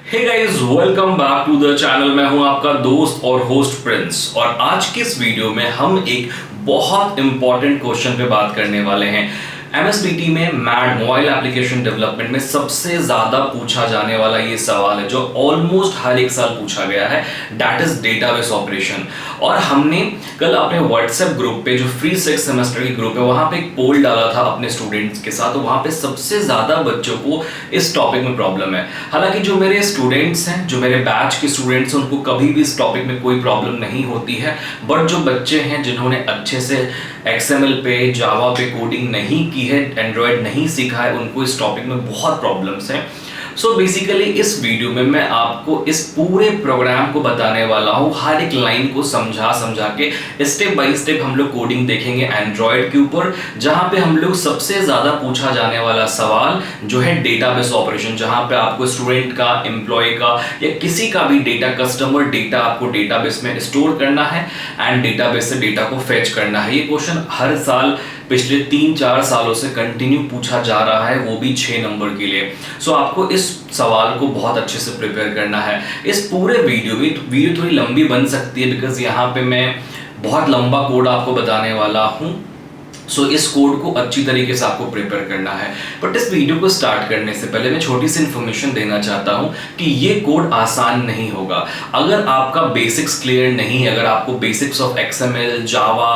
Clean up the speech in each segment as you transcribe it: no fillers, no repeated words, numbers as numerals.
Hey guys, welcome back to the channel. मैं हूं आपका दोस्त और होस्ट प्रिंस, और आज की इस वीडियो में हम एक बहुत इंपॉर्टेंट क्वेश्चन पे बात करने वाले हैं। एमएसडीटी में मैड मोबाइल एप्लीकेशन डेवलपमेंट में सबसे ज्यादा पूछा जाने वाला ये सवाल है, जो ऑलमोस्ट हर एक साल पूछा गया है, दैट इज डेटाबेस ऑपरेशन। और हमने कल अपने व्हाट्सएप ग्रुप पे, जो फ्री 6 सेमेस्टर की ग्रुप है, वहां पे एक पोल डाला था अपने स्टूडेंट्स के साथ। तो वहां पे सबसे ज्यादा बच्चों को इस टॉपिक में प्रॉब्लम है। हालांकि जो मेरे स्टूडेंट्स हैं, जो मेरे बैच के स्टूडेंट्स हैं, उनको कभी भी इस टॉपिक में कोई प्रॉब्लम नहीं होती है। बट जो बच्चे हैं जिन्होंने अच्छे से एक्सएमएल पे, जावा पे कोडिंग नहीं की है, एंड्रॉयड नहीं सीखा है, उनको इस टॉपिक में बहुत प्रॉब्लम्स हैं। सो बेसिकली इस वीडियो में मैं आपको इस पूरे प्रोग्राम को बताने वाला हूं, हर एक लाइन को समझा समझा के स्टेप बाय स्टेप हम लोग कोडिंग देखेंगे एंड्रॉयड के ऊपर, जहां पे हम लोग सबसे ज्यादा पूछा जाने वाला सवाल जो है डेटाबेस ऑपरेशन, जहां पे आपको स्टूडेंट का, एम्प्लॉय का या किसी का भी डेटा, कस्टमर डेटा आपको डेटाबेस में स्टोर करना है एंड डेटाबेस से डेटा को फेच करना है। ये क्वेश्चन हर साल पिछले 3-4 सालों से कंटिन्यू पूछा जा रहा है, वो भी 6 नंबर के लिए। सो आपको इस सवाल को बहुत अच्छे से प्रिपेयर करना है। इस पूरे वीडियो थोड़ी लंबी बन सकती है, बिकॉज यहाँ पे मैं बहुत लंबा कोड आपको बताने वाला हूँ। सो इस कोड को अच्छी तरीके से आपको प्रिपेयर करना है। बट इस वीडियो को स्टार्ट करने से पहले मैं छोटी सी इन्फॉर्मेशन देना चाहता हूं कि ये कोड आसान नहीं होगा। अगर आपका बेसिक्स क्लियर नहीं है, अगर आपको बेसिक्स ऑफ एक्सएमएल, जावा,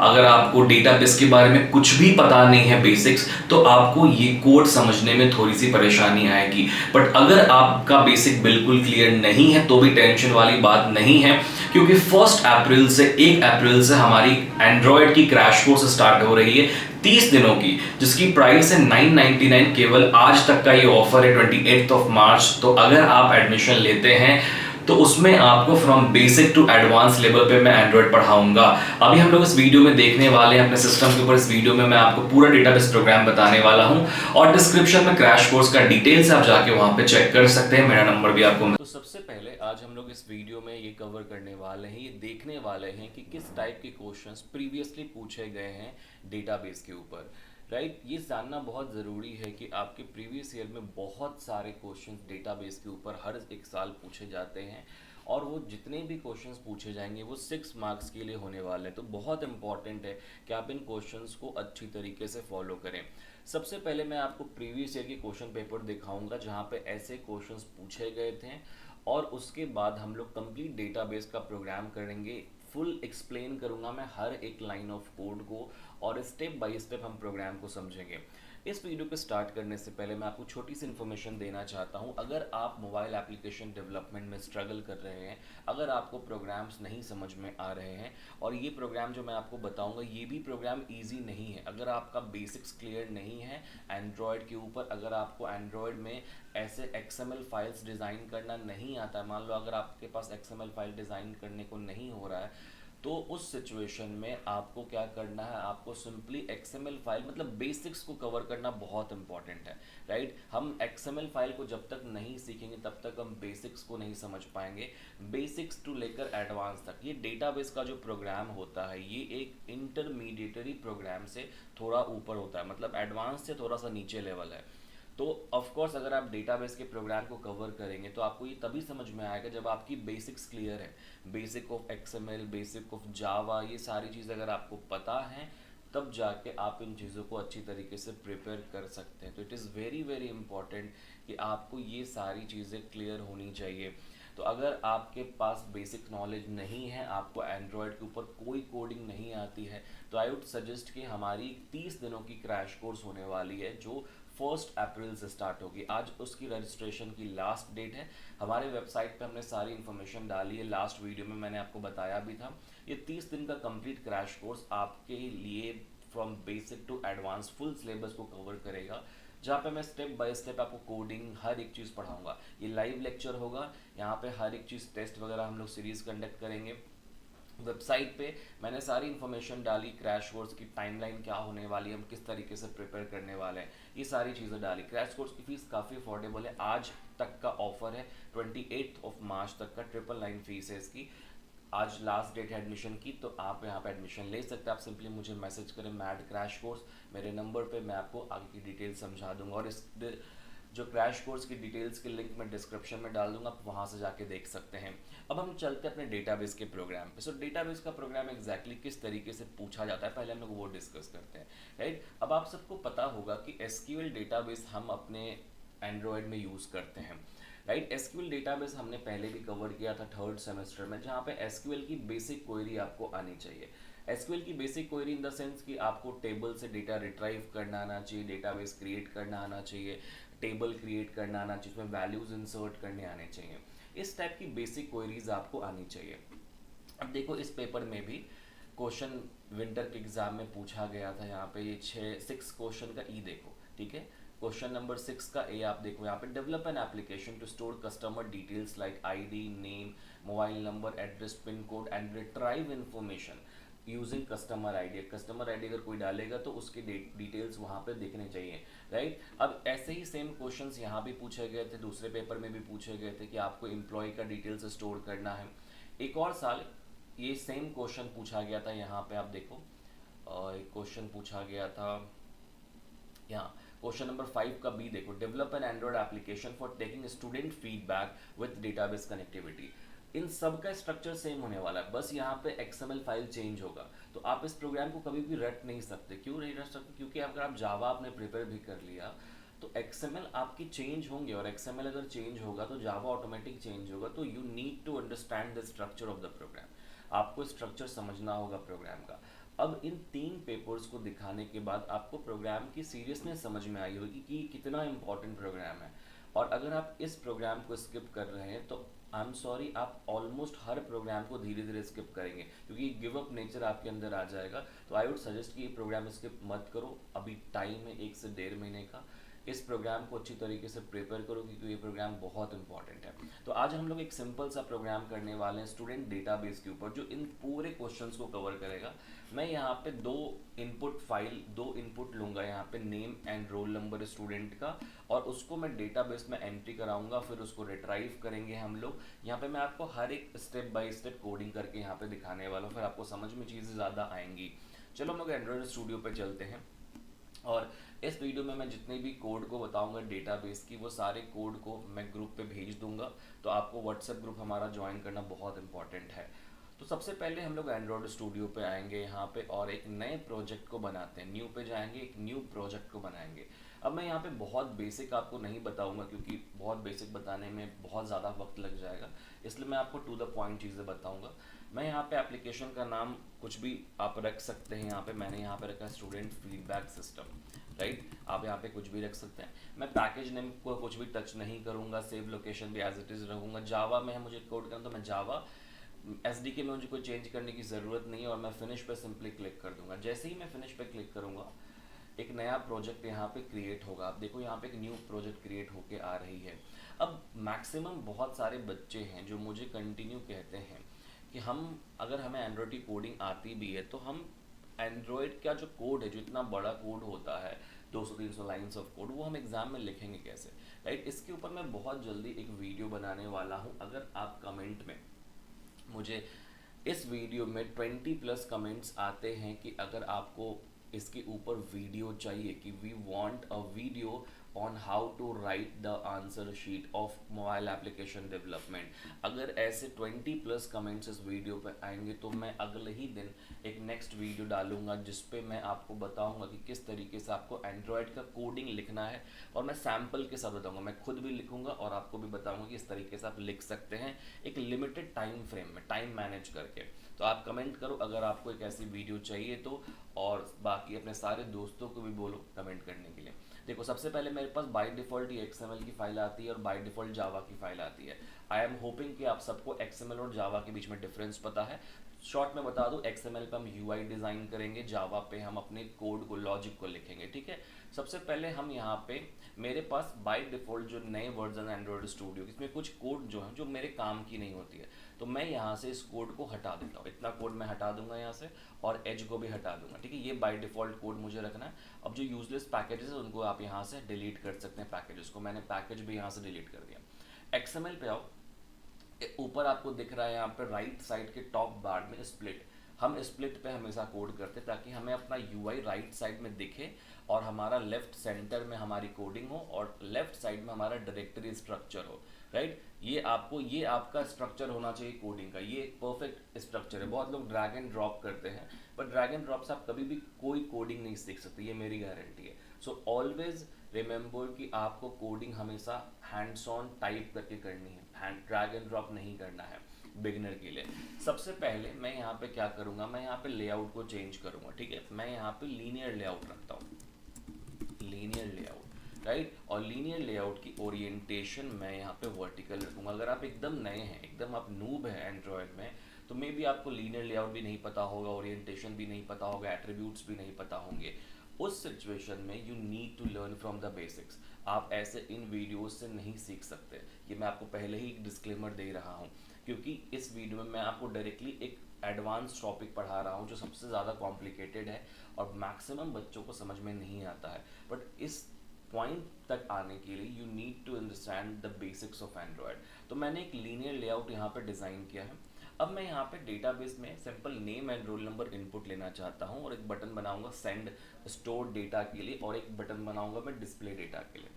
अगर आपको डेटाबेस के बारे में कुछ भी पता नहीं है बेसिक्स, तो आपको ये कोड समझने में थोड़ी सी परेशानी आएगी। बट अगर आपका बेसिक बिल्कुल क्लियर नहीं है तो भी टेंशन वाली बात नहीं है, क्योंकि 1 अप्रैल से हमारी एंड्रॉयड की क्रैश कोर्स स्टार्ट हो रही है 30 दिनों की, जिसकी प्राइस है 999। केवल आज तक का ये ऑफर है 28 मार्च। तो अगर आप एडमिशन लेते हैं तो उसमें आपको from basic to advance level पे मैं एंड्रॉयड पढ़ाऊंगा। अभी हम लोग इस वीडियो में देखने वाले हैं अपने सिस्टम के ऊपर। इस वीडियो में मैं आपको पूरा डेटाबेस प्रोग्राम बताने वाला हूं, और डिस्क्रिप्शन में क्रैश कोर्स का डिटेल्स आप जाके वहां पे चेक कर सकते हैं। मेरा नंबर भी आपको। तो सबसे पहले आज हम लोग इस वीडियो में ये कवर करने वाले हैं, ये देखने वाले हैं कि किस टाइप के क्वेश्चंस प्रीवियसली पूछे गए हैं डेटाबेस के ऊपर। राइट, ये जानना बहुत ज़रूरी है कि आपके प्रीवियस ईयर में बहुत सारे क्वेश्चंस डेटाबेस के ऊपर हर एक साल पूछे जाते हैं, और वो जितने भी क्वेश्चंस पूछे जाएंगे वो 6 मार्क्स के लिए होने वाले हैं। तो बहुत इंपॉर्टेंट है कि आप इन क्वेश्चंस को अच्छी तरीके से फॉलो करें। सबसे पहले मैं आपको प्रीवियस ईयर के क्वेश्चन पेपर दिखाऊंगा जहाँ पे ऐसे क्वेश्चंस पूछे गए थे, और उसके बाद हम लोग कंप्लीट डेटाबेस का प्रोग्राम करेंगे। फुल एक्सप्लेन करूंगा मैं हर एक लाइन ऑफ कोड को, और स्टेप बाय स्टेप हम प्रोग्राम को समझेंगे। इस वीडियो को स्टार्ट करने से पहले मैं आपको छोटी सी इन्फॉर्मेशन देना चाहता हूं। अगर आप मोबाइल एप्लीकेशन डेवलपमेंट में स्ट्रगल कर रहे हैं, अगर आपको प्रोग्राम्स नहीं समझ में आ रहे हैं, और ये प्रोग्राम जो मैं आपको बताऊंगा ये भी प्रोग्राम इजी नहीं है, अगर आपका बेसिक्स क्लियर नहीं है एंड्रॉयड के ऊपर, अगर आपको एंड्रॉयड में ऐसे एक्सएमएल फाइल्स डिज़ाइन करना नहीं आता है, मान लो अगर आपके पास एक्सएमएल फाइल डिज़ाइन करने को नहीं हो रहा है, तो उस सिचुएशन में आपको क्या करना है, आपको सिंपली एक्सएमएल फाइल, मतलब बेसिक्स को कवर करना बहुत इंपॉर्टेंट है। राइट, हम एक्सएमएल फाइल को जब तक नहीं सीखेंगे तब तक हम बेसिक्स को नहीं समझ पाएंगे। बेसिक्स टू लेकर एडवांस तक ये डेटाबेस का जो प्रोग्राम होता है, ये एक इंटरमीडिएटरी प्रोग्राम से थोड़ा ऊपर होता है, मतलब एडवांस से थोड़ा सा नीचे लेवल है। तो ऑफ कोर्स अगर आप डेटाबेस के प्रोग्राम को कवर करेंगे तो आपको ये तभी समझ में आएगा जब आपकी बेसिक्स क्लियर है। Basic of XML, basic of Java, ये सारी चीज़ अगर आपको पता है तब जाके आप इन चीज़ों को अच्छी तरीके से प्रिपेयर कर सकते हैं। तो it is very very important कि आपको ये सारी चीज़ें क्लियर होनी चाहिए। तो अगर आपके पास बेसिक नॉलेज नहीं है, आपको एंड्रॉयड के ऊपर कोई कोडिंग नहीं आती है, तो आई वुड सजेस्ट कि हमारी 30 दिनों की क्रैश कोर्स होने वाली है, जो 1 अप्रैल से स्टार्ट होगी। आज उसकी रजिस्ट्रेशन की लास्ट डेट है। हमारे वेबसाइट पे हमने सारी इन्फॉर्मेशन डाली है, लास्ट वीडियो में मैंने आपको बताया भी था। ये 30 दिन का कंप्लीट क्रैश कोर्स आपके लिए from basic to advance full syllabus को कवर करेगा, जहाँ पे मैं स्टेप बाय स्टेप आपको कोडिंग हर एक चीज़ पढ़ाऊंगा। ये लाइव लेक्चर होगा, यहाँ पे हर एक चीज़ टेस्ट वगैरह हम लोग सीरीज कंडक्ट करेंगे। वेबसाइट पे मैंने सारी इन्फॉर्मेशन डाली, क्रैश कोर्स की टाइमलाइन क्या होने वाली है, हम किस तरीके से प्रिपेयर करने वाले हैं, ये सारी चीज़ें डाली। क्रैश कोर्स की फीस काफ़ी अफोर्डेबल है, आज तक का ऑफर है 28 मार्च तक का, 999 फीस है इसकी। आज लास्ट डेट है एडमिशन की, तो आप यहाँ पे एडमिशन ले सकते हैं। आप सिंपली मुझे मैसेज करें मैड क्रैश कोर्स, मेरे नंबर पे मैं आपको आगे की डिटेल समझा दूंगा। और इस जो क्रैश कोर्स की डिटेल्स के लिंक मैं डिस्क्रिप्शन में डाल दूंगा, आप वहाँ से जाके देख सकते हैं। अब हम चलते हैं अपने डेटाबेस के प्रोग्राम पे। सो डेटाबेस का प्रोग्राम एग्जैक्टली किस तरीके से पूछा जाता है, पहले हम लोग वो डिस्कस करते हैं, राइट। अब आप सबको पता होगा कि एसक्यूएल डेटाबेस हम अपने एंड्रॉयड में यूज़ करते हैं, राइट। एसक्यूएल डेटाबेस हमने पहले भी कवर किया था थर्ड सेमेस्टर में, जहाँ पे एसक्यूएल की बेसिक क्वेरी आपको आनी चाहिए। एसक्यूएल की basic query in the sense कि आपको टेबल से डेटा रिट्राइव करना आना चाहिए, डेटाबेस क्रिएट करना आना चाहिए, टेबल क्रिएट करना आना चाहिए, उसमें वैल्यूज इंसर्ट करने आने चाहिए। इस टाइप की बेसिक क्वेरीज आपको आनी चाहिए। अब देखो इस पेपर में भी क्वेश्चन विंटर के एग्जाम में पूछा गया था, यहाँ पे ये 6 क्वेश्चन का ई देखो, ठीक है। क्वेश्चन नंबर 6 का ए आप देखो यहाँ पे, develop an application to store customer details like ID, name, mobile number, address, pin code and retrieve information using customer ID. Customer ID अगर कोई डालेगा तो उसकी डिटेल्स वहाँ पे दिखने चाहिए, राइट। अब ऐसे ही सेम क्वेश्चंस यहाँ भी पूछे गए थे, दूसरे पेपर में भी पूछे गए थे कि आपको एम्प्लॉय का डिटेल्स स्टोर करना है। एक और साल ये सेम क्वेश्चन पूछा गया था, यहाँ पे आप देखो एक क्वेश्चन पूछा गया था यहाँ, क्वेश्चन नंबर 5 का बी देखो, develop an android application for taking student feedback with database connectivity. इन सब का स्ट्रक्चर सेम होने वाला है, बस यहाँ पे XML फाइल चेंज होगा। तो आप इस प्रोग्राम को कभी भी रट नहीं सकते। क्यों नहीं रट सकते? क्योंकि अगर आप जावा आपने प्रिपेयर भी कर लिया तो XML आपकी चेंज होंगे, और XML अगर चेंज होगा तो जावा ऑटोमेटिक चेंज होगा। तो you need to understand the structure of the program, आपको स्ट्रक्चर समझना होगा प्रोग्राम का। अब इन 3 पेपर्स को दिखाने के बाद आपको प्रोग्राम की सीरियसनेस समझ में आई होगी कि कितना इंपॉर्टेंट प्रोग्राम है। और अगर आप इस प्रोग्राम को स्किप कर रहे हैं तो आई एम सॉरी, आप ऑलमोस्ट हर प्रोग्राम को धीरे धीरे स्किप करेंगे, क्योंकि गिव अप नेचर आपके अंदर आ जाएगा। तो आई वुड सजेस्ट कि ये प्रोग्राम स्किप मत करो, अभी टाइम है 1 से 1.5 महीने का। इस प्रोग्राम को अच्छी तरीके से प्रिपेयर करो, क्योंकि ये प्रोग्राम बहुत इंपॉर्टेंट है। तो आज हम लोग एक सिंपल सा प्रोग्राम करने वाले हैं स्टूडेंट डेटाबेस के ऊपर, जो इन पूरे क्वेश्चंस को कवर करेगा। मैं यहाँ पे 2 इनपुट लूँगा, यहाँ पे name and roll number student का, और उसको मैं डेटाबेस में एंट्री कराऊंगा, फिर उसको रिट्राइव करेंगे हम लोग। यहाँ पे मैं आपको हर एक स्टेप बाय स्टेप कोडिंग करके यहाँ पे दिखाने वाला हूँ, फिर आपको समझ में चीज़ें ज़्यादा आएंगी। चलो हम लोग एंड्रॉयड स्टूडियो पे चलते हैं, और इस वीडियो में मैं जितने भी कोड को बताऊंगा डेटाबेस की, वो सारे कोड को मैं ग्रुप पे भेज दूंगा। तो आपको व्हाट्सएप ग्रुप हमारा ज्वाइन करना बहुत इंपॉर्टेंट है। तो सबसे पहले हम लोग एंड्रॉयड स्टूडियो पे आएंगे यहाँ पे, और एक नए प्रोजेक्ट को बनाते हैं। न्यू पे जाएंगे, एक न्यू प्रोजेक्ट को बनाएंगे। अब मैं यहाँ पे बहुत बेसिक आपको नहीं बताऊंगा, क्योंकि बहुत बेसिक बताने में बहुत ज़्यादा वक्त लग जाएगा, इसलिए मैं आपको टू द पॉइंट चीज़ें बताऊंगा। मैं यहाँ पे एप्लीकेशन का नाम कुछ भी आप रख सकते हैं। यहाँ पे मैंने यहाँ पे रखा है स्टूडेंट फीडबैक सिस्टम, राइट। आप यहाँ पे कुछ भी रख सकते हैं। मैं पैकेज नेम को कुछ भी टच नहीं करूँगा, सेव लोकेशन भी एज इट इज़ रखूँगा। जावा में है मुझे कोड करना, तो मैं जावा, SDK में मुझे कोई चेंज करने की ज़रूरत नहीं है, और मैं फिनिश पे सिंपली क्लिक कर दूंगा। जैसे ही मैं फिनिश पे क्लिक करूँगा, एक नया प्रोजेक्ट यहाँ पे क्रिएट होगा। आप देखो यहाँ पे एक न्यू प्रोजेक्ट क्रिएट होके आ रही है। अब मैक्सिमम बहुत सारे बच्चे हैं जो मुझे कंटिन्यू कहते हैं कि हम, अगर हमें एंड्रॉयड की कोडिंग आती भी है तो हम एंड्रॉयड का जो कोड है, जो इतना बड़ा कोड होता है 200-300 लाइन्स ऑफ कोड, वो हम एग्जाम में लिखेंगे कैसे, राइट। इसके ऊपर मैं बहुत जल्दी एक वीडियो बनाने वाला हूँ। अगर आप कमेंट में मुझे इस वीडियो में 20+ कमेंट्स आते हैं कि अगर आपको इसके ऊपर वीडियो चाहिए, कि we want a video on how to write the answer sheet of mobile application development, अगर ऐसे 20+ कमेंट्स इस वीडियो पे आएंगे तो मैं अगले ही दिन एक नेक्स्ट वीडियो डालूंगा, जिस पे मैं आपको बताऊंगा कि किस तरीके से आपको एंड्रॉयड का कोडिंग लिखना है। और मैं सैम्पल के साथ बताऊंगा, मैं खुद भी लिखूंगा और आपको भी बताऊंगा कि इस तरीके से आप लिख सकते हैं एक लिमिटेड टाइम फ्रेम में, टाइम मैनेज करके। तो आप कमेंट करो अगर आपको एक ऐसी वीडियो चाहिए तो, और बाकी अपने सारे दोस्तों को भी बोलो कमेंट करने के लिए। देखो सबसे पहले मेरे पास बाय डिफ़ॉल्ट ये XML की फाइल आती है और बाय डिफ़ॉल्ट जावा की फाइल आती है। आई एम होपिंग कि आप सबको XML और जावा के बीच में डिफरेंस पता है। शॉर्ट में बता दूं, XML पे हम UI डिज़ाइन करेंगे, जावा पे हम अपने कोड को, लॉजिक को लिखेंगे, ठीक है। सबसे पहले हम यहाँ पे, मेरे पास बाय डिफ़ॉल्ट जो नए वर्जन एंड्रॉयड स्टूडियो, इसमें कुछ कोड जो है जो मेरे काम की नहीं होती है, तो मैं यहाँ से इस कोड को हटा देता हूँ। इतना कोड मैं हटा दूंगा यहाँ से, और एज को भी हटा दूंगा, ठीक है। ये बाय डिफ़ॉल्ट कोड मुझे रखना है। अब जो यूजलेस पैकेजेस है उनको आप यहाँ से डिलीट कर सकते हैं। पैकेजेस को मैंने पैकेज भी यहाँ से डिलीट कर दिया। XML पे आओ, ऊपर आपको दिख रहा है यहाँ पे राइट साइड के टॉप बार में स्प्लिट, हम स्प्लिट पे हमेशा कोड करते हैं ताकि हमें अपना यूआई राइट साइड में दिखे और हमारा लेफ्ट सेंटर में हमारी कोडिंग हो और लेफ्ट साइड में हमारा डायरेक्टरी स्ट्रक्चर हो, राइट। ये आपका स्ट्रक्चर होना चाहिए कोडिंग का, ये एक परफेक्ट स्ट्रक्चर है। बहुत लोग ड्रैग एंड ड्रॉप करते हैं, पर ड्रैग एंड ड्रॉप से आप कभी भी कोई कोडिंग नहीं सीख सकते, ये मेरी गारंटी है। सो ऑलवेज रिमेंबर कि आपको कोडिंग हमेशा हैंड्स ऑन टाइप करके करनी है, हैंड ड्रैग एंड ड्रॉप नहीं करना है बिगिनर के लिए। सबसे पहले मैं यहाँ पे क्या करूँगा, मैं यहाँ पे लेआउट को चेंज करूँगा, ठीक है। मैं यहाँ पे लीनियर लेआउट रखता हूँ, लीनियर लेआउट, राइट। और लीनियर लेआउट की ओरिएंटेशन मैं यहाँ पे वर्टिकल रखूँगा। अगर आप एकदम नए हैं, एकदम आप नूब हैं एंड्रॉयड में, तो मे बी आपको लीनियर लेआउट भी नहीं पता होगा, ओरिएंटेशन भी नहीं पता होगा, एट्रीब्यूट्स भी नहीं पता होंगे। उस सिचुएशन में you need to learn from the basics. आप ऐसे इन वीडियोस से नहीं सीख सकते, ये मैं आपको पहले ही डिस्क्लेमर दे रहा हूँ, क्योंकि इस वीडियो में मैं आपको डायरेक्टली एक एडवांस टॉपिक पढ़ा रहा हूँ जो सबसे ज़्यादा कॉम्प्लिकेटेड है और मैक्सिमम बच्चों को समझ में नहीं आता है। बट इस पॉइंट तक आने के लिए you need to understand the basics of Android. तो मैंने एक लीनियर लेआउट यहाँ पे डिज़ाइन किया है। अब मैं यहाँ पे डेटाबेस में simple name and roll number input लेना चाहता हूँ और एक बटन बनाऊंगा सेंड स्टोर डेटा के लिए और एक बटन बनाऊंगा मैं डिस्प्ले डेटा के लिए,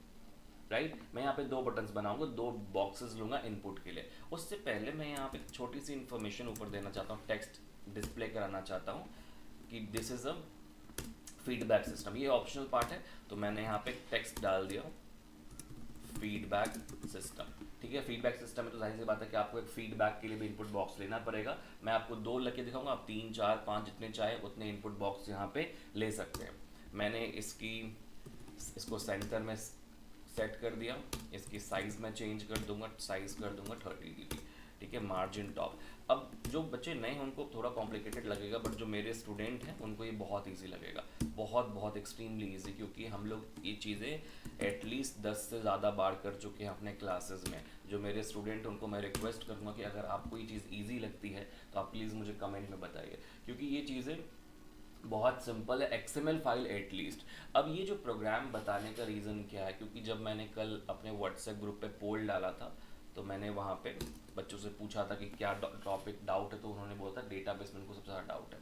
राइट। मैं यहाँ पे दो बटन्स बनाऊंगा, दो बॉक्सेस लूँगा इनपुट के लिए। उससे पहले मैं यहाँ पे एक छोटी सी इन्फॉर्मेशन ऊपर देना चाहता हूँ, टेक्स्ट डिस्प्ले कराना चाहता हूँ कि this is a feedback system. ये ऑप्शनल पार्ट है, तो मैंने यहाँ पे टेक्स्ट डाल दिया फीडबैक सिस्टम, ठीक है। फीडबैक सिस्टम में तो जाहिर सी बात है कि आपको एक फीडबैक के लिए भी इनपुट बॉक्स लेना पड़ेगा। मैं आपको दो लेके दिखाऊंगा, आप 3, 4, 5 जितने चाहे उतने इनपुट बॉक्स यहाँ पे ले सकते हैं। मैंने इसको सेंटर में सेट कर दिया, इसकी साइज़ मैं चेंज कर दूंगा, साइज़ कर दूंगा 30 dB, ठीक है। Margin top. अब जो बच्चे नए हैं उनको थोड़ा कॉम्प्लिकेटेड लगेगा, बट जो मेरे स्टूडेंट हैं उनको ये बहुत इजी लगेगा, बहुत एक्सट्रीमली इजी, क्योंकि हम लोग ये चीज़ें एटलीस्ट 10 से ज़्यादा बार कर चुके हैं अपने क्लासेस में। जो मेरे स्टूडेंट हैं उनको मैं रिक्वेस्ट करूँगा कि अगर आपको ये चीज़ ईजी लगती है तो आप प्लीज़ मुझे कमेंट में बताइए, क्योंकि ये चीज़ें बहुत सिंपल है, XML फाइल एटलीस्ट। अब ये जो प्रोग्राम बताने का रीज़न क्या है, क्योंकि जब मैंने कल अपने व्हाट्सएप ग्रुप पे पोल डाला था तो मैंने वहाँ पे बच्चों से पूछा था कि क्या टॉपिक डाउट है, तो उन्होंने बोला था डेटाबेस में उनको सबसे ज़्यादा डाउट है,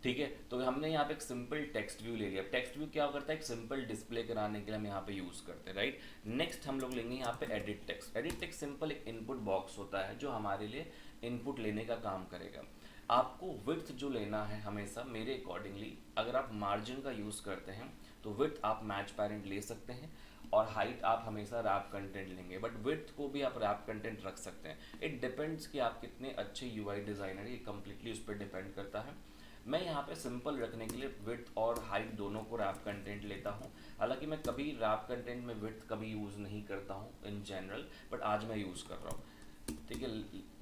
ठीक है। तो हमने यहाँ पे एक सिंपल टेक्स्ट व्यू ले लिया। टेक्स्ट व्यू क्या करता है, एक सिंपल डिस्प्ले कराने के लिए हम यहाँ पे यूज़ करते हैं, राइट। नेक्स्ट हम लोग लेंगे यहाँ पे edit text. Edit text simple एक इनपुट बॉक्स होता है जो हमारे लिए इनपुट लेने का काम करेगा। आपको विड्थ जो लेना है हमेशा मेरे अकॉर्डिंगली, अगर आप मार्जिन का यूज़ करते हैं तो विड्थ आप मैच पैरेंट ले सकते हैं और हाइट आप हमेशा रैप कंटेंट लेंगे, बट विड्थ को भी आप रैप कंटेंट रख सकते हैं। इट डिपेंड्स कि आप कितने अच्छे यूआई डिज़ाइनर, ये कम्प्लीटली उस पर डिपेंड करता है। मैं यहाँ पे सिंपल रखने के लिए विड्थ और हाइट दोनों को रैप कंटेंट लेता हूँ। हालांकि मैं कभी रैप कंटेंट में विड्थ कभी यूज़ नहीं करता हूँ इन जनरल, बट आज मैं यूज़ कर रहा हूँ, ठीक है।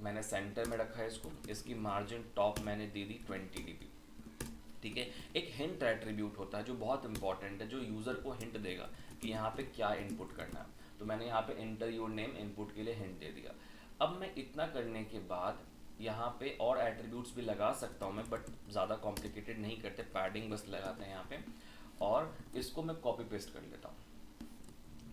मैंने सेंटर में रखा है इसको, इसकी मार्जिन टॉप मैंने दे दी 20 dB, ठीक है। एक हिंट एट्रीब्यूट होता है जो बहुत इंपॉर्टेंट है, जो यूज़र को हिंट देगा कि यहाँ पे क्या इनपुट करना है। तो मैंने यहाँ पे एंटर योर नेम इनपुट के लिए हिंट दे दिया। अब मैं इतना करने के बाद यहाँ पे और एट्रीब्यूट्स भी लगा सकता हूँ मैं, बट ज़्यादा कॉम्प्लिकेटेड नहीं करते, पैडिंग बस लगाते हैं यहाँ पे, और इसको मैं कॉपी पेस्ट कर लेता हूँ,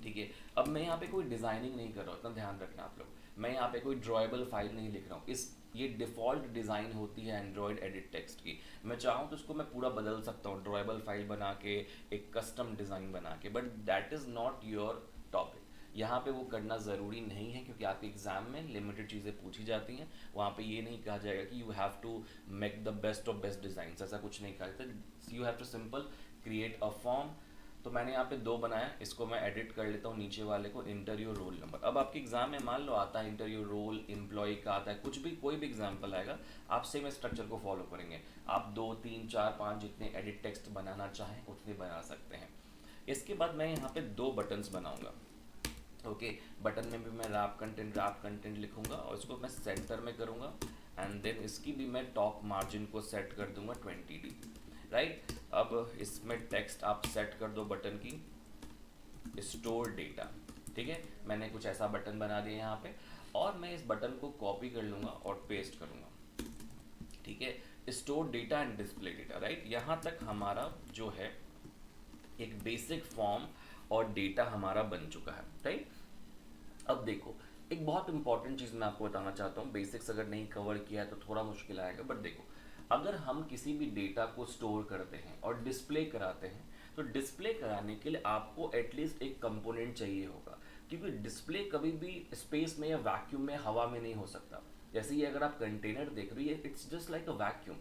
ठीक है। अब मैं यहाँ पे कोई डिज़ाइनिंग नहीं कर रहा हूँ, इतना ध्यान रखना आप लोग। मैं यहाँ पे कोई ड्रॉएबल फाइल नहीं लिख रहा हूँ। ये डिफ़ॉल्ट डिज़ाइन होती है एंड्रॉयड एडिट टेक्स्ट की। मैं चाहूँ तो इसको मैं पूरा बदल सकता हूँ, ड्रॉएबल फाइल बना के, एक कस्टम डिज़ाइन बना के, but that is not your topic. यहाँ पे वो करना ज़रूरी नहीं है, क्योंकि आपके एग्ज़ाम में लिमिटेड चीज़ें पूछी जाती हैं। वहाँ पे ये नहीं कहा जाएगा कि you have to make the best of best design, ऐसा कुछ नहीं कहा जाता। You have to simple create a form. तो मैंने यहाँ पे दो बनाया, इसको मैं एडिट कर लेता हूँ, नीचे वाले को इंटर योर रोल नंबर। अब आपके एग्जाम में मान लो आता है इंटर योर रोल एम्प्लॉय का आता है, कुछ भी कोई भी एग्जाम्पल आएगा, आप सेम स्ट्रक्चर को फॉलो करेंगे। आप 2, 3, 4, 5 जितने एडिट टेक्स्ट बनाना चाहें उतने बना सकते हैं। इसके बाद मैं यहाँ पे दो बटन्स बनाऊँगा, ओके। बटन में भी मैं रैप कंटेंट लिखूँगा और इसको मैं सेंटर में करूँगा, एंड देन इसकी भी मैं टॉप मार्जिन को सेट कर दूँगा 20 dB, राइट। अब इसमें टेक्स्ट आप सेट कर दो बटन की स्टोर डेटा, ठीक है। मैंने कुछ ऐसा बटन बना दिया यहाँ पे, और मैं इस बटन को कॉपी कर लूँगा और पेस्ट करूँगा, ठीक है। Store data and display data, right. यहाँ तक हमारा जो है एक बेसिक फॉर्म और डेटा हमारा बन चुका है, राइट। अब देखो, एक बहुत इंपॉर्टेंट चीज़ मैं आपको बताना चाहता हूँ। बेसिक्स अगर नहीं कवर किया है तो थोड़ा मुश्किल आएगा, बट देखो, अगर हम किसी भी डेटा को स्टोर करते हैं और डिस्प्ले कराते हैं, तो डिस्प्ले कराने के लिए आपको एटलीस्ट एक कंपोनेंट चाहिए होगा, क्योंकि डिस्प्ले कभी भी स्पेस में या वैक्यूम में, हवा में नहीं हो सकता। जैसे ये अगर आप कंटेनर देख रहे हो, it's just like a vacuum.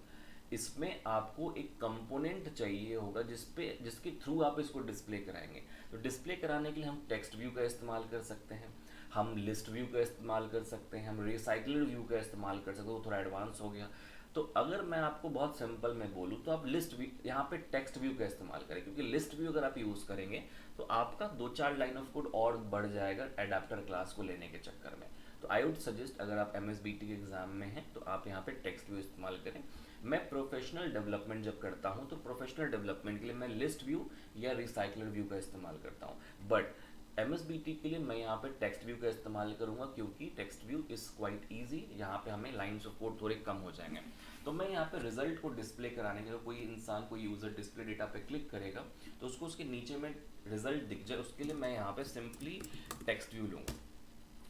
इसमें आपको एक कंपोनेंट चाहिए होगा जिसके थ्रू आप इसको डिस्प्ले कराएंगे। तो डिस्प्ले कराने के लिए हम टेक्स्ट व्यू का इस्तेमाल कर सकते हैं, हम लिस्ट व्यू का इस्तेमाल कर सकते हैं, हम रिसाइकलर व्यू का इस्तेमाल कर सकते हैं, वो थोड़ा एडवांस हो गया। तो अगर मैं आपको बहुत सिंपल में बोलूँ तो आप लिस्ट व्यू, यहाँ पे टेक्स्ट व्यू का इस्तेमाल करें, क्योंकि लिस्ट व्यू अगर आप यूज़ करेंगे तो आपका 2-4 लाइन ऑफ कोड और बढ़ जाएगा एडाप्टर क्लास को लेने के चक्कर में। तो आई वुड सजेस्ट, अगर आप MSBT के एग्जाम में हैं तो आप यहाँ पे टेक्स्ट व्यू इस्तेमाल करें। मैं प्रोफेशनल डेवलपमेंट जब करता हूँ तो प्रोफेशनल डेवलपमेंट के लिए मैं लिस्ट व्यू या रिसाइकलर व्यू का इस्तेमाल करता हूँ, बट MSBT के लिए मैं यहाँ पे टेक्स्ट व्यू का इस्तेमाल करूँगा, क्योंकि text view is quite easy. यहाँ पे हमें लाइन्स ऑफ कोड थोड़े कम हो जाएंगे। तो मैं यहाँ पे रिजल्ट को डिस्प्ले कराने के लिए, कोई इंसान, कोई यूज़र डिस्प्ले डेटा पे क्लिक करेगा तो उसको उसके नीचे में रिजल्ट दिख जाए, उसके लिए मैं यहाँ पे सिंपली टेक्स्ट व्यू लूँगा।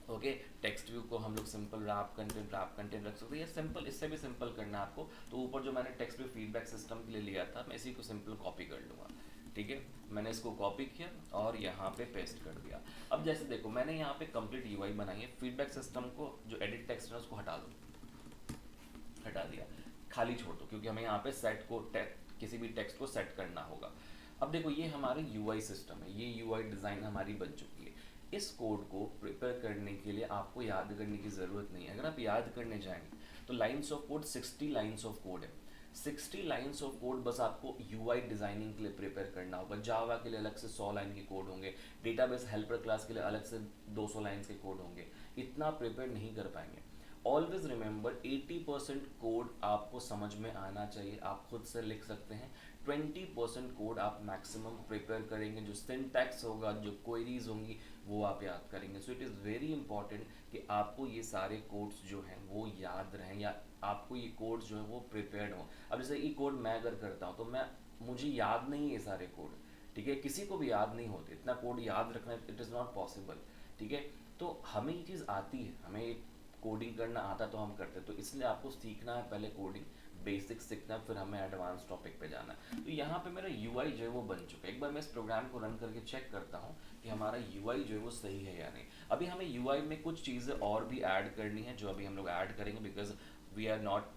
ओके, टेक्स्ट व्यू को हम लोग सिंपल रैप कंटेंट रख सकते हैं, या सिंपल, इससे भी सिंपल करना है आपको तो ऊपर जो मैंने टेक्स्ट व्यू फीडबैक सिस्टम के लिए लिया था, मैं इसी को सिंपल कॉपी कर लूँगा। ठीक है, मैंने इसको कॉपी किया और यहाँ पे पेस्ट कर दिया। अब जैसे देखो, मैंने यहाँ पे कंप्लीट UI बनाई है। फीडबैक सिस्टम को, जो एडिट टेक्स्ट है उसको हटा दो, हटा दिया, खाली छोड़ दो, क्योंकि हमें यहाँ पे सेट को किसी भी टेक्स्ट को सेट करना होगा। अब देखो, ये हमारे UI सिस्टम है, ये UI डिज़ाइन हमारी बन चुकी है। इस कोड को प्रिपेयर करने के लिए आपको याद करने की ज़रूरत नहीं है। अगर आप याद करने जाएंगे तो lines of code 60 lines of code है। 60 लाइन्स ऑफ कोड बस आपको UI डिज़ाइनिंग के लिए प्रिपेयर करना होगा। जावा के लिए अलग से 100 लाइन के कोड होंगे, डेटाबेस हेल्पर क्लास के लिए अलग से 200 लाइन्स के कोड होंगे। इतना प्रिपेयर नहीं कर पाएंगे। ऑलवेज रिमेंबर, 80% कोड आपको समझ में आना चाहिए, आप खुद से लिख सकते हैं। 20% कोड आप मैक्सिमम प्रिपेयर करेंगे, जो सिंटैक्स होगा, जो क्वेरीज होंगी, वो आप याद करेंगे। So it is very important कि आपको ये सारे कोड्स जो हैं वो याद रहें, या आपको ये कोड्स जो हैं वो प्रिपेयर्ड हों। अब जैसे ये कोड मैं अगर करता हूँ तो मुझे याद नहीं है ये सारे कोड, ठीक है, किसी को भी याद नहीं होते, इतना कोड याद रखना इट इज़ नॉट पॉसिबल। ठीक है, तो हमें ये चीज़ आती है, हमें कोडिंग करना आता तो हम करते, तो इसलिए आपको सीखना है पहले कोडिंग बेसिक सीखना, फिर हमें एडवांस टॉपिक पे जाना है। तो यहाँ पे मेरा UI जो है वो बन चुका है। एक बार मैं इस प्रोग्राम को रन करके चेक करता हूँ कि हमारा UI जो है वो सही है या नहीं। अभी हमें UI में कुछ चीज़ें और भी ऐड करनी है, जो अभी हम लोग ऐड करेंगे, because we are not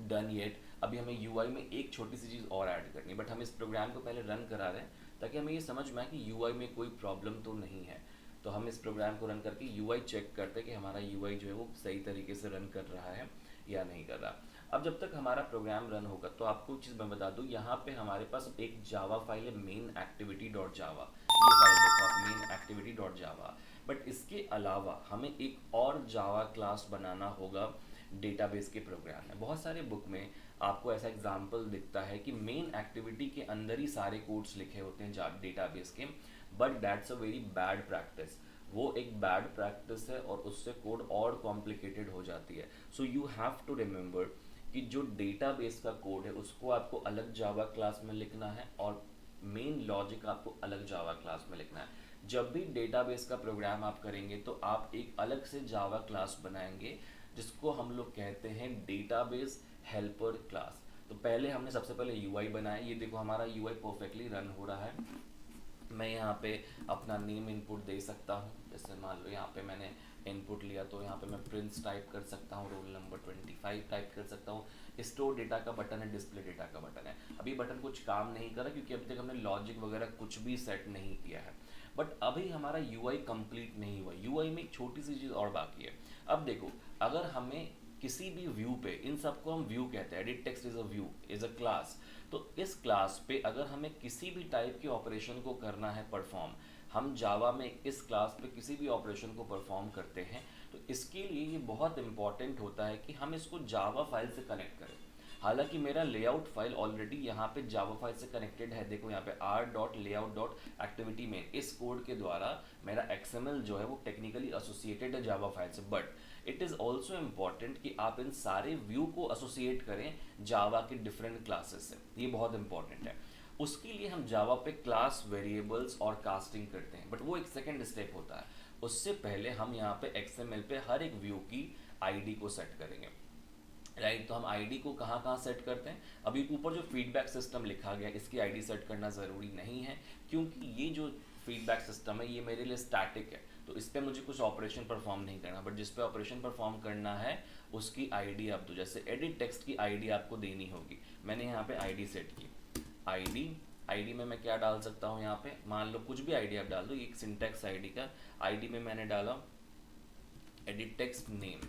done yet. अभी हमें UI में एक छोटी सी चीज़ और ऐड करनी है, बट हम इस प्रोग्राम को पहले रन करा रहे हैं ताकि हमें ये समझ में आए कि UI में कोई प्रॉब्लम तो नहीं है। तो हम इस प्रोग्राम को रन करके UI चेक करते हैं कि हमारा UI जो है वो सही तरीके से रन कर रहा है या नहीं कर रहा। अब जब तक हमारा प्रोग्राम रन होगा तो आपको चीज़ मैं बता दूं, यहाँ पे हमारे पास एक जावा फाइल है, मेन एक्टिविटी डॉट जावा। ये फाइल देखो आप, main activity dot Java. But इसके अलावा हमें एक और जावा क्लास बनाना होगा डेटाबेस के प्रोग्राम में। बहुत सारे बुक में आपको ऐसा एग्जाम्पल दिखता है कि मेन एक्टिविटी के अंदर ही सारे कोड्स लिखे होते हैं डेटाबेस के, but that's a very bad practice. वो एक बैड प्रैक्टिस है और उससे कोड और कॉम्प्लिकेटेड हो जाती है। So you have to remember कि जो डेटाबेस का कोड है उसको आपको अलग जावा क्लास में लिखना है और मेन लॉजिक आपको अलग जावा क्लास में लिखना है। जब भी डेटाबेस का प्रोग्राम आप करेंगे तो आप एक अलग से जावा क्लास बनाएंगे जिसको हम लोग कहते हैं डेटाबेस हेल्पर क्लास। तो पहले हमने सबसे पहले UI बनाया। ये देखो हमारा UI परफेक्टली रन हो रहा है। मैं यहाँ पे अपना नेम इनपुट दे सकता हूँ। जैसे मान लो यहाँ पे मैंने इनपुट लिया तो यहाँ पे मैं प्रिंस टाइप कर सकता हूँ, रोल नंबर 25 टाइप कर सकता हूँ। स्टोर डेटा का बटन है, डिस्प्ले डेटा का बटन है। अभी बटन कुछ काम नहीं कर रहा क्योंकि अभी तक हमने लॉजिक वगैरह कुछ भी सेट नहीं किया है। बट अभी हमारा UI कंप्लीट नहीं हुआ। UI में एक छोटी सी चीज़ और बाकी है। अब देखो, अगर हमें किसी भी व्यू पे, इन सबको हम व्यू कहते हैं, edit text is a view, is a class. तो इस क्लास पे अगर हमें किसी भी टाइप के ऑपरेशन को करना है परफॉर्म, हम जावा में इस क्लास पे किसी भी ऑपरेशन को परफॉर्म करते हैं, तो इसके लिए ये बहुत इंपॉर्टेंट होता है कि हम इसको जावा फाइल से कनेक्ट करें। हालांकि मेरा लेआउट फाइल ऑलरेडी यहाँ पे जावा फाइल से कनेक्टेड है। देखो यहाँ पे r.layout.activity में इस कोड के द्वारा मेरा XML जो है वो टेक्निकली एसोसिएटेड है जावा फाइल से। But it is also important कि आप इन सारे व्यू को एसोसिएट करें जावा के डिफरेंट क्लासेस से। ये बहुत इंपॉर्टेंट है। उसके लिए हम जावा पे क्लास, वेरिएबल्स और कास्टिंग करते हैं, बट वो एक सेकेंड स्टेप होता है। उससे पहले हम यहाँ पे XML पे हर एक व्यू की ID को सेट करेंगे। राइट। तो हम आईडी को कहाँ कहाँ सेट करते हैं, अभी ऊपर जो फीडबैक सिस्टम लिखा गया इसकी आईडी सेट करना ज़रूरी नहीं है, क्योंकि ये जो फीडबैक सिस्टम है ये मेरे लिए स्टैटिक है, तो इस पर मुझे कुछ ऑपरेशन परफॉर्म नहीं करना, बट जिस पे ऑपरेशन परफॉर्म करना है उसकी आईडी आप दो। जैसे एडिट टेक्स्ट की आईडी आपको देनी होगी, मैंने यहाँ पे आईडी सेट की। आईडी में मैं क्या डाल सकता हूँ, यहाँ पे मान लो कुछ भी आईडी आप डाल दो, एक सिंटैक्स आईडी का आईडी में मैंने डाला एडिट टेक्स्ट नेम,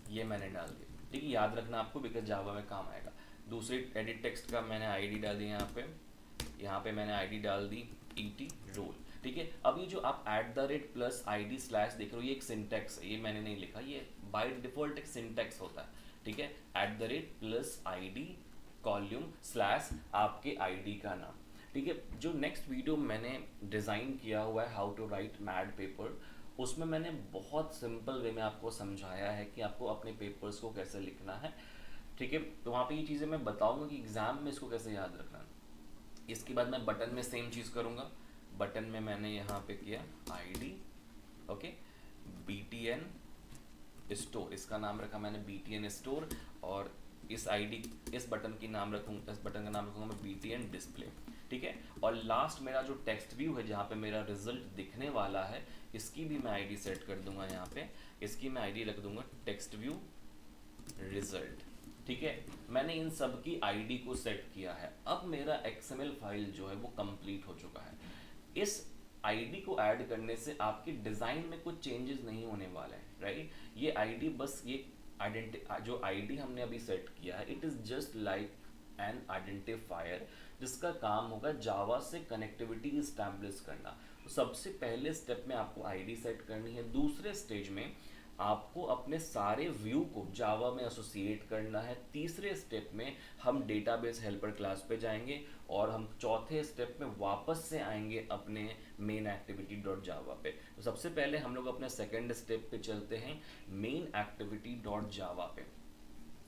ये मैंने डाल दिया। ठीक है, याद रखना आपको, बिकॉज जावा में काम आएगा। दूसरी एडिट टेक्स्ट का मैंने आईडी डाल दी, यहाँ पे मैंने आईडी डाल दी ईटी रोल। ठीक है, अब ये जो आप @+id/ देख रहे हो ये एक सिंटैक्स है, ये मैंने नहीं लिखा, ये बाय डिफॉल्ट एक सिंटैक्स होता है। ठीक है, @+id कॉल्यूम/ आपके आईडी का नाम। ठीक है, जो नेक्स्ट वीडियो मैंने डिज़ाइन किया हुआ है how to write mad paper, उसमें मैंने बहुत सिंपल वे में आपको समझाया है कि आपको अपने पेपर्स को कैसे लिखना है। ठीक है, तो वहाँ पे ये चीज़ें मैं बताऊंगा कि एग्ज़ाम में इसको कैसे याद रखना है। इसके बाद मैं बटन में सेम चीज़ करूँगा। बटन में मैंने यहाँ पे किया आईडी, ओके, BTN स्टोर, इसका नाम रखा मैंने BTN स्टोर, और इस आईडी इस बटन की नाम रखूँगा, इस बटन का नाम रखूँगा मैं BTN डिस्प्ले। ठीक है, और लास्ट मेरा जो टेक्स्ट व्यू है जहाँ पे मेरा रिजल्ट दिखने वाला है, इसकी भी मैं आईडी सेट कर दूंगा। यहाँ पे इसकी मैं आईडी रख दूंगा टेक्स्ट व्यू रिजल्ट। ठीक है, मैंने इन सब की आईडी को सेट किया है। अब मेरा XML फाइल जो है वो कंप्लीट हो चुका है। इस आईडी को ऐड करने से आपके डिज़ाइन में कुछ चेंजेस नहीं होने वाले हैं, राइट। ये आईडी बस ये जो आईडी हमने अभी सेट किया है, it is just like an identifier, जिसका काम होगा जावा से कनेक्टिविटी इस्टेब्लिश करना। तो सबसे पहले स्टेप में आपको आईडी सेट करनी है। दूसरे स्टेज में आपको अपने सारे व्यू को जावा में एसोसिएट करना है। तीसरे स्टेप में हम डेटाबेस हेल्पर क्लास पे जाएंगे, और हम चौथे स्टेप में वापस से आएंगे अपने मेन एक्टिविटी डॉट जावा पे। तो सबसे पहले हम लोग अपने सेकेंड स्टेप पे चलते हैं, मेन एक्टिविटी डॉट जावा पे,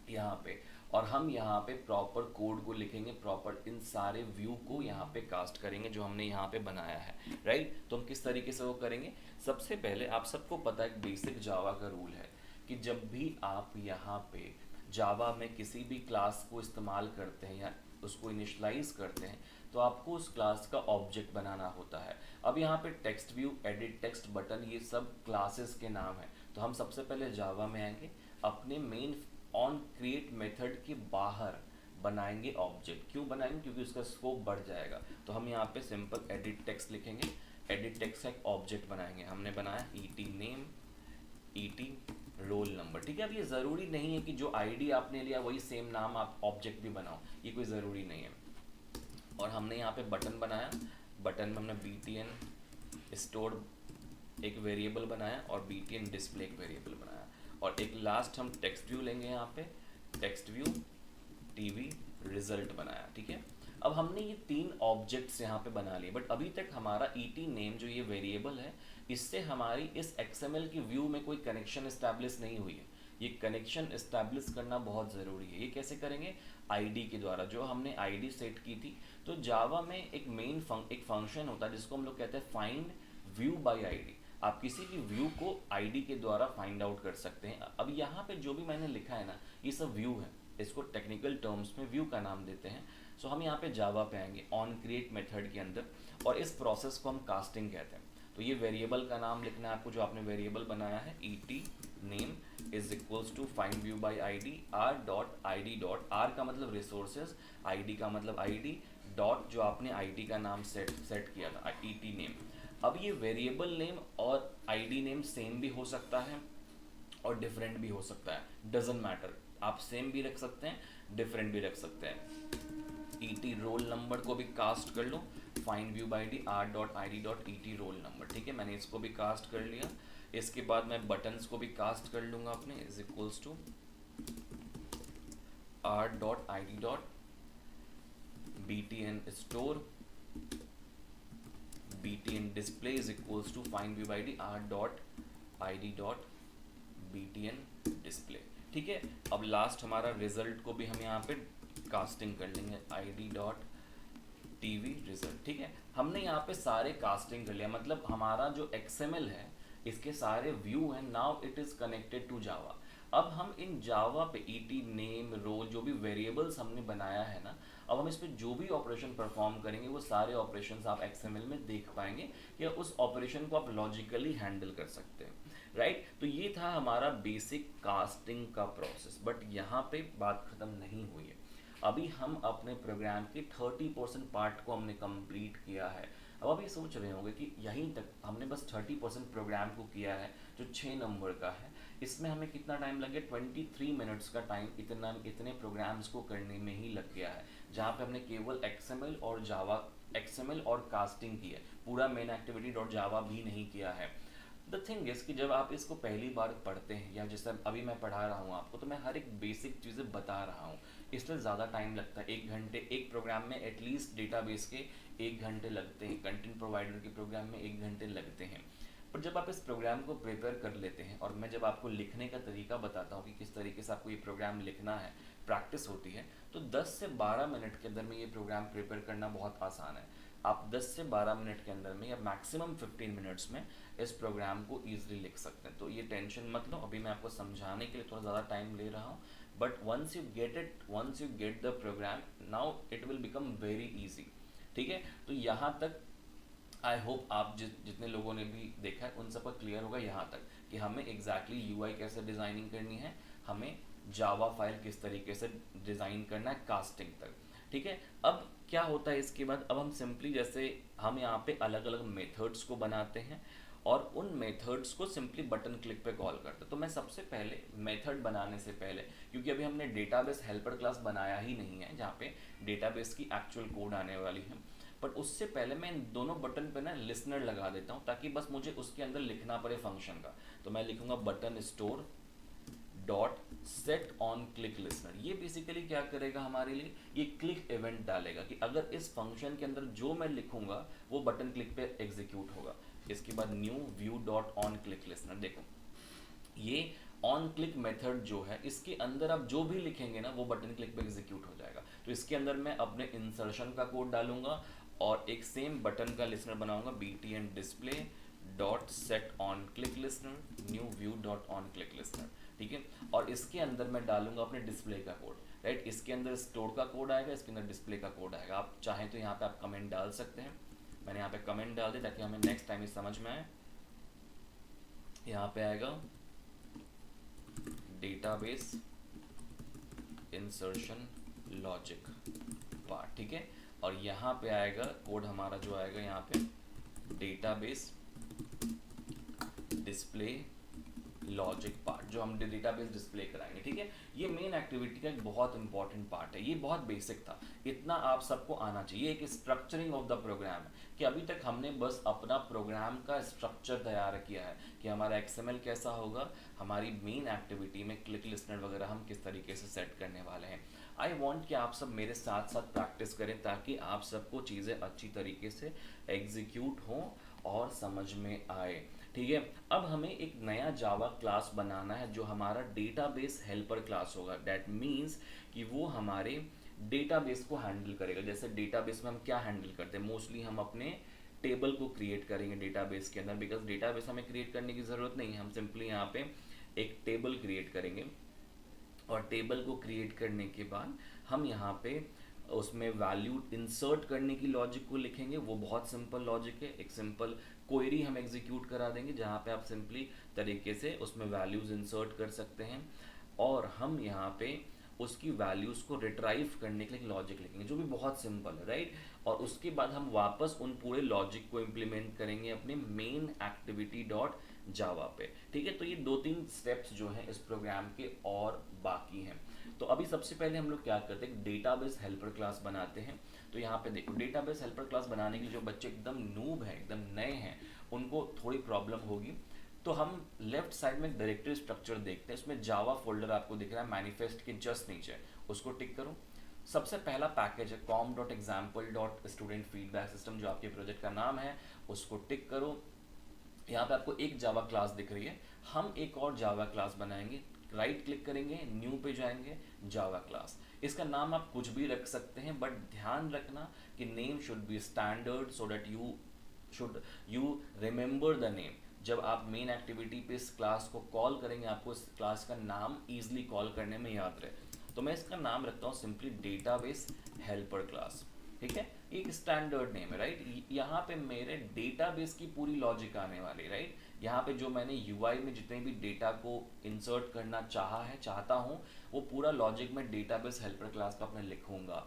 यहाँ पे, और हम यहाँ पे प्रॉपर कोड को लिखेंगे, प्रॉपर इन सारे व्यू को यहाँ पे कास्ट करेंगे जो हमने यहाँ पे बनाया है, राइट। तो हम किस तरीके से वो करेंगे, सबसे पहले आप सबको पता है एक बेसिक जावा का रूल है कि जब भी आप यहाँ पे जावा में किसी भी क्लास को इस्तेमाल करते हैं या उसको इनिशलाइज करते हैं, तो आपको उस क्लास का ऑब्जेक्ट बनाना होता है। अब यहाँ पे text view, edit text, button, ये सब क्लासेस के नाम हैं। तो हम सबसे पहले जावा में आएंगे, अपने मेन ऑन क्रिएट मेथड के बाहर बनाएंगे ऑब्जेक्ट। क्यों बनाएंगे, क्योंकि उसका स्कोप बढ़ जाएगा। तो हम यहाँ पे सिंपल एडिट टेक्स्ट लिखेंगे, एडिट टेक्स्ट का एक ऑब्जेक्ट बनाएंगे। हमने बनाया ET name, ET role number. ठीक है, अब ये ज़रूरी नहीं है कि जो आईडी आपने लिया वही सेम नाम आप ऑब्जेक्ट भी बनाओ, ये कोई ज़रूरी नहीं है। और हमने यहाँ पे बटन बनाया, बटन में हमने BTN स्टोर एक वेरिएबल बनाया और BTN डिस्प्ले एक वेरिएबल बनाया, और एक लास्ट हम टेक्स्ट व्यू लेंगे, यहाँ पे टेक्स्ट व्यू टीवी रिजल्ट बनाया। ठीक है, अब हमने ये 3 ऑब्जेक्ट्स यहाँ पे बना लिए, बट अभी तक हमारा ईटी नेम जो ये वेरिएबल है, इससे हमारी इस XML की व्यू में कोई कनेक्शन इस्टेब्लिश नहीं हुई है। ये कनेक्शन इस्टेब्लिश करना बहुत ज़रूरी है। ये कैसे करेंगे, आईडी के द्वारा। जो हमने आईडी सेट की थी, तो जावा में एक एक फंक्शन होता है जिसको हम लोग कहते हैं फाइंड व्यू बाय आईडी। आप किसी भी व्यू को आईडी के द्वारा फाइंड आउट कर सकते हैं। अब यहाँ पे जो भी मैंने लिखा है ना, ये सब व्यू है, इसको टेक्निकल टर्म्स में व्यू का नाम देते हैं। सो हम यहाँ पे जावा पे आएंगे ऑन क्रिएट मेथड के अंदर, और इस प्रोसेस को हम कास्टिंग कहते हैं। तो ये वेरिएबल का नाम लिखना है आपको, जो आपने वेरिएबल बनाया है, ET name is equals to find view by ID, r.id. r का मतलब रिसोर्सेज, आईडी का मतलब आईडी, डॉट जो आपने आईडी का नाम सेट किया था, ईटी नेम। अब ये वेरिएबल नेम और आईडी नेम सेम भी हो सकता है और डिफरेंट भी हो सकता है, डजंट मैटर। आप सेम भी रख सकते हैं, डिफरेंट भी रख सकते हैं। ईटी रोल नंबर को भी कास्ट कर लो, find view by D r.id.et roll number. ठीक है, मैंने इसको भी कास्ट कर लिया। इसके बाद मैं बटन्स को भी कास्ट कर लूँगा अपने, is equals to r.id.btn store, BTN display is equals to find view by D r.id.btn display. ठीक है, अब लास्ट हमारा रिजल्ट को भी हम यहाँ पे कास्टिंग कर लेंगे, id.tv रिजल्ट। ठीक है, हमने यहाँ पे सारे कास्टिंग कर लिया, मतलब हमारा जो XML है इसके सारे व्यू हैं, now it is connected to Java. अब हम इन जावा पे ईटी नेम रोल जो भी वेरिएबल्स हमने बनाया है ना, अब हम इस पे जो भी ऑपरेशन परफॉर्म करेंगे वो सारे ऑपरेशंस आप एक्सएमएल में देख पाएंगे या उस ऑपरेशन को आप लॉजिकली हैंडल कर सकते हैं, राइट। तो ये था हमारा बेसिक कास्टिंग का प्रोसेस, बट यहाँ पे बात खत्म नहीं हुई है। अभी हम अपने प्रोग्राम के 30% पार्ट को हमने कंप्लीट किया है। अब आप ये सोच रहे होंगे कि यहीं तक हमने बस 30% प्रोग्राम को किया है जो 6 नंबर का है, इसमें हमें कितना टाइम लगे, 23 मिनट्स का टाइम इतने प्रोग्राम्स को करने में ही लग गया है, जहाँ पे हमने केवल एक्सएमएल और कास्टिंग की है, पूरा मेन एक्टिविटी डॉट जावा भी नहीं किया है। द थिंग इज कि जब आप इसको पहली बार पढ़ते हैं या जैसे अभी मैं पढ़ा रहा हूँ आपको, तो मैं हर एक बेसिक चीज़ें बता रहा हूँ, इसलिए ज़्यादा टाइम लगता है। 1 घंटे एक प्रोग्राम में एटलीस्ट डेटाबेस के 1 घंटे लगते हैं, कंटेंट प्रोवाइडर के प्रोग्राम में 1 घंटे लगते हैं। पर जब आप इस प्रोग्राम को प्रिपेयर कर लेते हैं और मैं जब आपको लिखने का तरीका बताता हूँ कि किस तरीके से आपको ये प्रोग्राम लिखना है, प्रैक्टिस होती है, तो 10 से 12 मिनट के अंदर में ये प्रोग्राम प्रिपेयर करना बहुत आसान है। आप 10 से 12 मिनट के अंदर में या मैक्सिमम 15 मिनट्स में इस प्रोग्राम को ईजिली लिख सकते हैं। तो ये टेंशन मत लो, अभी मैं आपको समझाने के लिए थोड़ा ज़्यादा टाइम ले रहा हूँ, but once you get the program, now it will become very easy, ठीक है। तो यहाँ तक आई होप आप जितने लोगों ने भी देखा है उन सबका क्लियर होगा यहाँ तक कि हमें एग्जैक्टली यूआई कैसे डिज़ाइनिंग करनी है, हमें जावा फाइल किस तरीके से डिज़ाइन करना है, कास्टिंग तक, ठीक है। अब क्या होता है इसके बाद, अब हम सिंपली जैसे हम यहाँ पे अलग अलग मेथड्स को बनाते हैं और उन मेथड्स को सिंपली बटन क्लिक पे कॉल करते हैं। तो मैं सबसे पहले मेथड बनाने से पहले, क्योंकि अभी हमने डेटाबेस हेल्पर क्लास बनाया ही नहीं है जहाँ पे डेटाबेस की एक्चुअल कोड आने वाली है, बट उससे पहले मैं इन दोनों बटन पे ना लिसनर लगा देता हूँ ताकि बस मुझे उसके अंदर लिखना पड़े फंक्शन का। तो मैं लिखूंगा button store dot set on click listener. ये बेसिकली क्या करेगा हमारे लिए, ये क्लिक इवेंट डालेगा कि अगर इस फंक्शन के अंदर जो मैं लिखूंगा वो बटन क्लिक पे एग्जीक्यूट होगा। इसके बाद new view dot on click listener, देखो ये ऑन क्लिक मेथड जो है इसके अंदर आप जो भी लिखेंगे ना वो बटन क्लिक पे एग्जीक्यूट हो जाएगा। तो इसके अंदर मैं अपने इंसर्शन का कोड डालूंगा और एक सेम बटन का लिसनर बनाऊंगा, btn display dot set on click listener new view dot on click listener, ठीक है। और इसके अंदर मैं डालूंगा अपने डिस्प्ले का कोड, राइट। इसके अंदर स्टोर का कोड आएगा, इसके अंदर डिस्प्ले का कोड आएगा। आप चाहें तो यहाँ पे आप कमेंट डाल सकते हैं, मैंने यहाँ पे कमेंट डाल दिया ताकि हमें नेक्स्ट टाइम इस समझ में आए। यहाँ पे आएगा डेटाबेस इंसर्शन लॉजिक पार्ट, ठीक है। और यहाँ पे आएगा कोड हमारा जो आएगा यहाँ पे डेटाबेस डिस्प्ले लॉजिक पार्ट, जो हम डेटाबेस डिस्प्ले कराएंगे, ठीक है। ये मेन एक्टिविटी का एक बहुत इंपॉर्टेंट पार्ट है, ये बहुत बेसिक था, इतना आप सबको आना चाहिए। एक स्ट्रक्चरिंग ऑफ द प्रोग्राम है कि अभी तक हमने बस अपना प्रोग्राम का स्ट्रक्चर तैयार किया है कि हमारा एक्सएमएल कैसा होगा, हमारी मेन एक्टिविटी में क्लिक लिस्टनर वगैरह हम किस तरीके से सेट करने वाले हैं। आई वॉन्ट कि आप सब मेरे साथ साथ प्रैक्टिस करें ताकि आप सबको चीज़ें अच्छी तरीके से एग्जीक्यूट हों और समझ में आए, ठीक है। अब हमें एक नया जावा क्लास बनाना है जो हमारा डेटाबेस हेल्पर क्लास होगा। दैट मीन्स कि वो हमारे डेटाबेस को हैंडल करेगा। जैसे डेटाबेस में हम क्या हैंडल करते हैं, मोस्टली हम अपने टेबल को क्रिएट करेंगे डेटाबेस के अंदर, बिकॉज डेटाबेस हमें क्रिएट करने की ज़रूरत नहीं है, हम सिंपली यहाँ पे एक टेबल क्रिएट करेंगे और टेबल को क्रिएट करने के बाद हम यहाँ पे उसमें वैल्यू इंसर्ट करने की लॉजिक को लिखेंगे। वो बहुत सिंपल लॉजिक है, एक सिंपल क्वेरी हम एग्जीक्यूट करा देंगे जहाँ पे आप सिंपली तरीके से उसमें वैल्यूज़ इंसर्ट कर सकते हैं और हम यहाँ पे उसकी वैल्यूज़ को रिट्राइव करने के लिए लॉजिक लिखेंगे जो भी बहुत सिंपल है, राइट। और उसके बाद हम वापस उन पूरे लॉजिक को इम्प्लीमेंट करेंगे अपने मेन एक्टिविटी डॉट जावा पे, ठीक है। तो ये 2-3 स्टेप्स जो हैं इस प्रोग्राम के और बाकी हैं। तो अभी सबसे पहले हम लोग क्या करते हैं, डेटाबेस हेल्पर क्लास बनाते हैं। तो यहाँ पे देखो डेटाबेस हेल्पर क्लास बनाने के लिए जो बच्चे एकदम नूब हैं, एकदम नए हैं, उनको थोड़ी प्रॉब्लम होगी। तो हम लेफ्ट साइड में डायरेक्टरी स्ट्रक्चर देखते हैं, उसमें जावा फोल्डर आपको दिख रहा है मैनिफेस्ट के जस्ट नीचे, उसको टिक करो। सबसे पहला पैकेज है com.example.student feedback system, जो आपके प्रोजेक्ट का नाम है, उसको टिक करो। यहाँ पे आपको एक जावा क्लास दिख रही है, हम एक और जावा क्लास बनाएंगे। राइट क्लिक करेंगे, न्यू पे जाएंगे, जावा क्लास। इसका नाम आप कुछ भी रख सकते हैं, बट ध्यान रखना कि name should be standard so that you remember the name. जब आप मेन एक्टिविटी पे इस क्लास को कॉल करेंगे आपको इस क्लास का नाम ईजिली कॉल करने में याद रहे। तो मैं इसका नाम रखता हूँ सिंपली डेटाबेस हेल्पर क्लास, ठीक है। एक स्टैंडर्ड नेम है, राइट। यहाँ पे मेरे डेटाबेस की पूरी लॉजिक आने वाली, राइट। यहाँ पे जो मैंने यूआई में जितने भी डेटा को इंसर्ट करना चाहता हूँ वो पूरा लॉजिक में डेटाबेस हेल्पर क्लास का अपने लिखूंगा।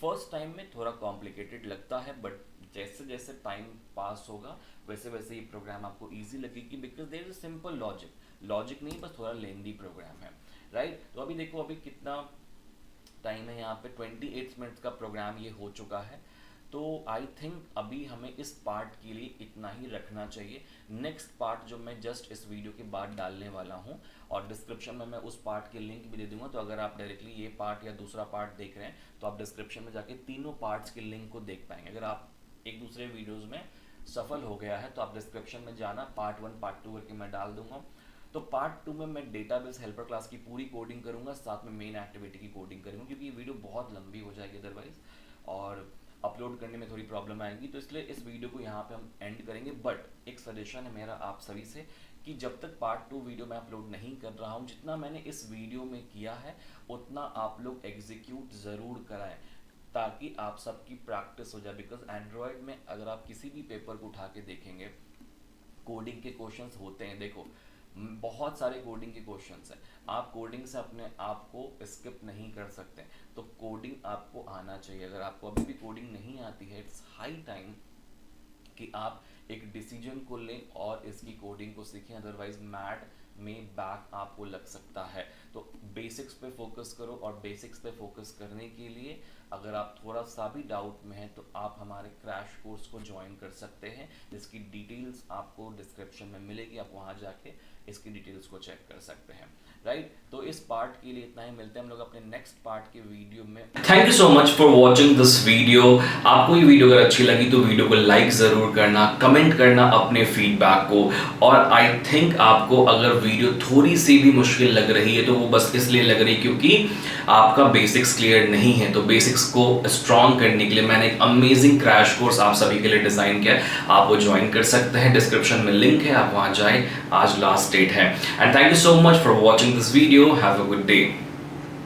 फर्स्ट टाइम में थोड़ा कॉम्प्लिकेटेड लगता है, बट जैसे जैसे टाइम पास होगा वैसे वैसे ये प्रोग्राम आपको इजी लगेगी, because there is simple logic नहीं, बस थोड़ा लेंदी प्रोग्राम है, राइट। तो अभी देखो अभी कितना टाइम है, यहाँ पे 28 मिनट्स का प्रोग्राम ये हो चुका है। तो आई थिंक अभी हमें इस पार्ट के लिए इतना ही रखना चाहिए। नेक्स्ट पार्ट जो मैं जस्ट इस वीडियो के बाद डालने वाला हूँ, और डिस्क्रिप्शन में मैं उस पार्ट के लिंक भी दे दूंगा। तो अगर आप डायरेक्टली ये पार्ट या दूसरा पार्ट देख रहे हैं तो आप डिस्क्रिप्शन में जाके तीनों पार्ट्स के लिंक को देख पाएंगे। अगर आप एक दूसरे वीडियोज़ में सफल हो गया है तो आप डिस्क्रिप्शन में जाना, पार्ट 1 पार्ट 2 करके मैं डाल दूंगा। तो पार्ट 2 में मैं डेटाबेस हेल्पर क्लास की पूरी कोडिंग करूंगा, साथ में मेन एक्टिविटी की कोडिंग करूंगा, क्योंकि ये वीडियो बहुत लंबी हो जाएगी अदरवाइज और अपलोड करने में थोड़ी प्रॉब्लम आएगी। तो इसलिए इस वीडियो को यहाँ पे हम एंड करेंगे। बट एक सजेशन है मेरा आप सभी से कि जब तक पार्ट 2 वीडियो मैं अपलोड नहीं कर रहा हूँ, जितना मैंने इस वीडियो में किया है उतना आप लोग एग्जीक्यूट ज़रूर कराएं, ताकि आप सबकी प्रैक्टिस हो जाए। बिकॉज एंड्रॉयड में अगर आप किसी भी पेपर को उठा के देखेंगे, कोडिंग के क्वेश्चंस होते हैं, देखो बहुत सारे कोडिंग के क्वेश्चंस हैं, आप कोडिंग से अपने आप को स्किप नहीं कर सकते। तो कोडिंग आपको आना चाहिए। अगर आपको अभी भी कोडिंग नहीं आती है, इट्स हाई टाइम कि आप एक डिसीजन को लें और इसकी कोडिंग को सीखें, अदरवाइज मैट में बैक आपको लग सकता है। तो बेसिक्स पे फोकस करो, और बेसिक्स पे फोकस करने के लिए अगर आप थोड़ा सा भी डाउट में हैं तो आप हमारे क्रैश कोर्स को ज्वाइन कर सकते हैं, जिसकी डिटेल्स आपको डिस्क्रिप्शन में मिलेगी। आप वहाँ जाके इसकी डिटेल्स को चेक कर सकते हैं, राइट। तो इस पार्ट के लिए इतना ही, मिलते हैं हम लोग अपने नेक्स्ट पार्ट के वीडियो में। Thank you so much for watching this video. आपको ये वीडियो अगर अच्छी लगी तो वीडियो को लाइक ज़रूर करना, कमेंट करना अपने फीडबैक को। और आई थिंक आपको अगर वीडियो थोड़ी सी भी मुश्किल लग रही है तो वो बस इसलिए लग रही है क्योंकि आपका बेसिक्स क्लियर नहीं है। तो बेसिक्स को स्ट्रॉन्ग करने के लिए मैंने एक अमेजिंग क्रैश कोर्स आप सभी के लिए डिज़ाइन किया है, आप वो ज्वाइन कर सकते हैं। डिस्क्रिप्शन में लिंक है, आप वहाँ जाएं, आज लास्ट डेट है। And thank you so much for watching this video. Have a good day.